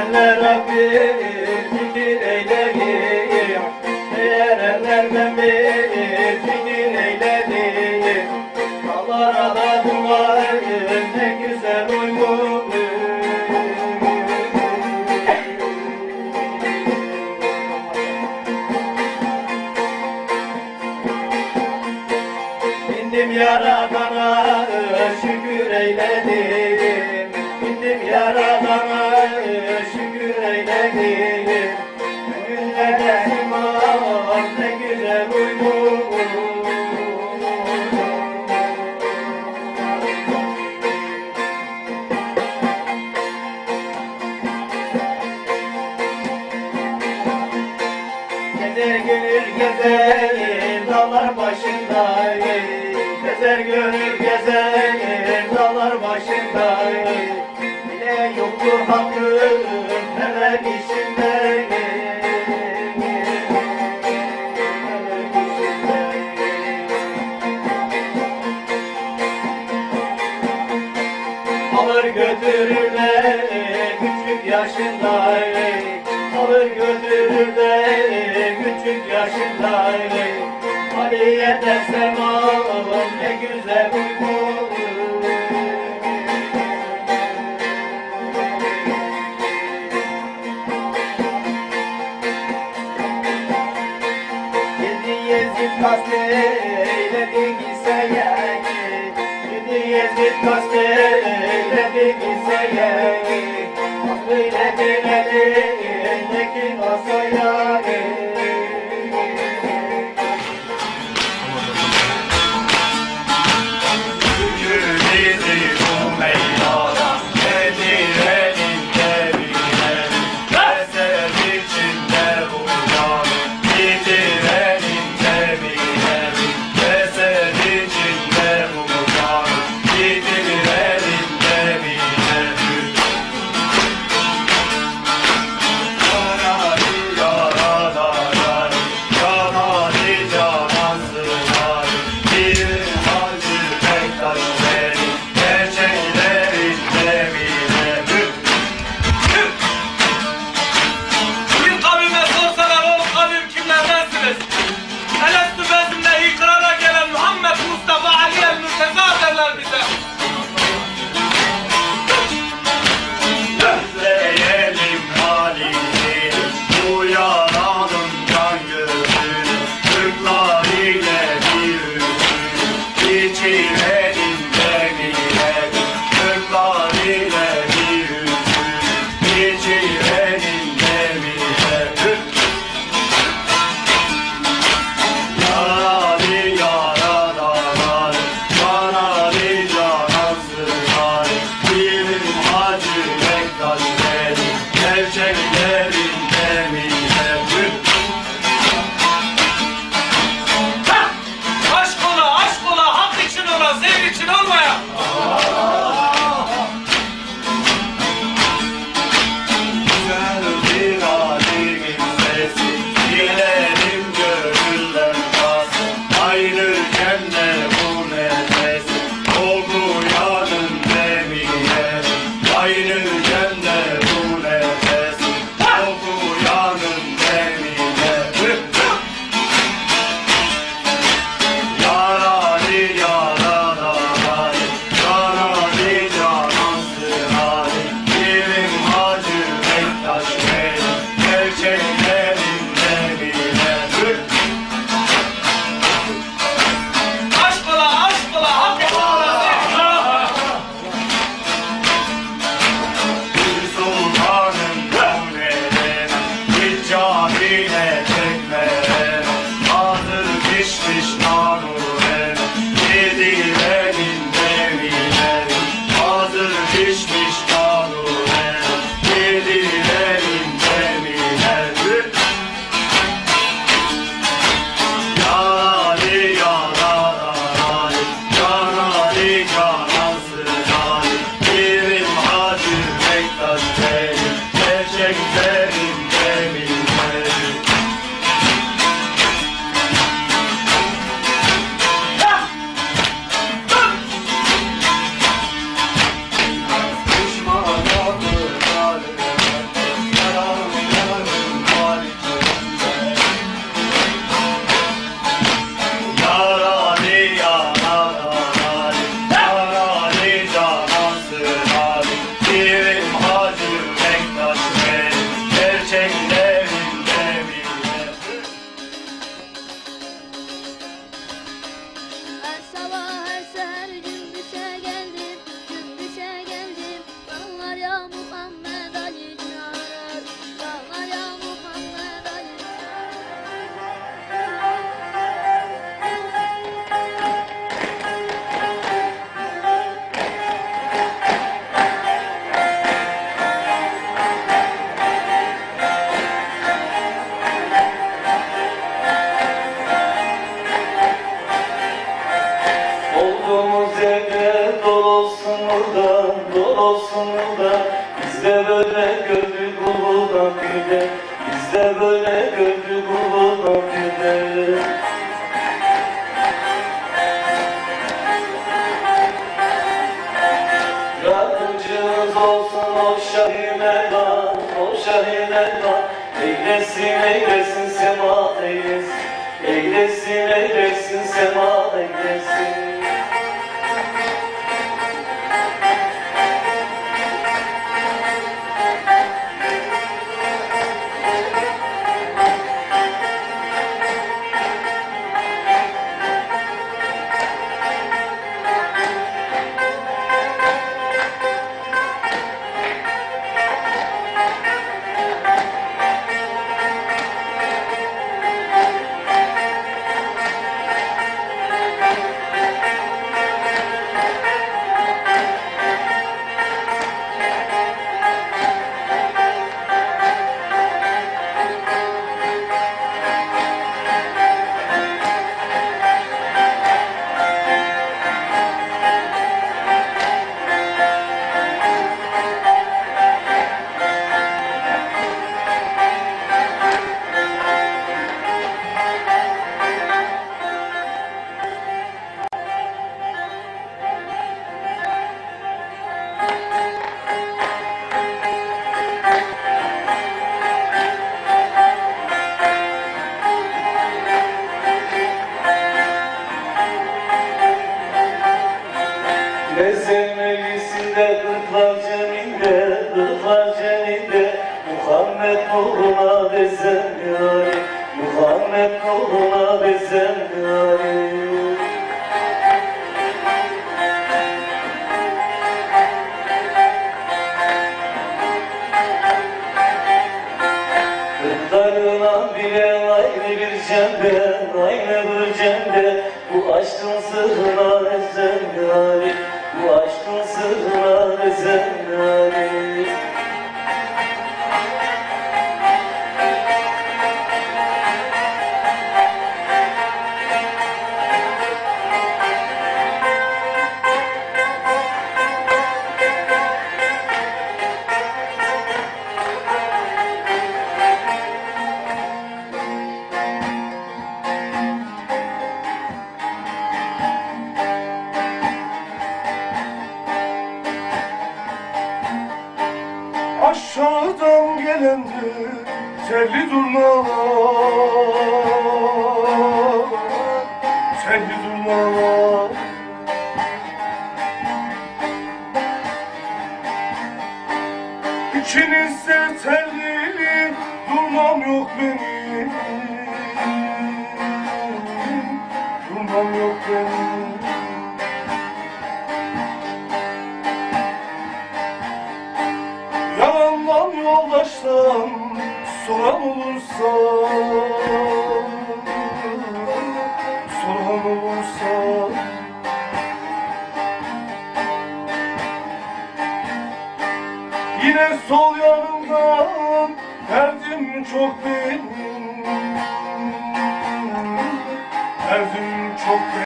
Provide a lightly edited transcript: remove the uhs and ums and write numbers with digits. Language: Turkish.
Erenler Rabbim fikir eyleyim, erenlerden bir fikir eyleyim. Dağlara da duvarım ne güzel uygun. Bindim Yaradan'a şükür eyledim, bindim Yaradan'a şükür eyledim. Günlerde imam ne güzel uygun. Gezer gönül gezer dağlar başında, gezer gönül gezer dağlar başında. Bile yoktur hakkın neler işinde. Alır götürürler küçük yaşında, alır götürürler küçük yaşında. Aliye dersem ağlam ne güzel uygun. Yezid kasteyledin İsa'ya, Yezid kasteyledin İsa'ya. Böyle elindeki masaya. Şiirim Hacı Bektaş Bey, gerçeklerinde bilir. Her sabah her seher cümbüşe geldim, cümbüşe geldim. Dağlar ya Muhammed Ali çağırır, dağlar ya Muhammed Ali Olduğumuz yerde dol olsun oradan, dol olsun oradan. Biz de böyle gördük uludan güde, biz de böyle gördük uludan güde. Yardımcımız olsun o Şahin Erdoğan, o Şahin Erdoğan. Eylesin, eylesin sema eylesin, eylesin, eylesin sema eylesin. Mezemmelisinde kırklar ceminde, kırklar ceminde. Muhammed nuruna bezem yâri, Muhammed nuruna bezem yâri. Kırklarına bile ayrı bir cembe, ayrı bir cembe. Bu aşkın sırrına bezem yâri, bu aşkın sırrına bezem yâri. Aşağıdan gelendir telli durnalar, telli durnalar. İçinizde telli durmam yok benim, durmam yok benim. Yalandan yoldaştan soran olursa, soran olursa, yine sol yanımdan derdim çok benim, derdim çok benim.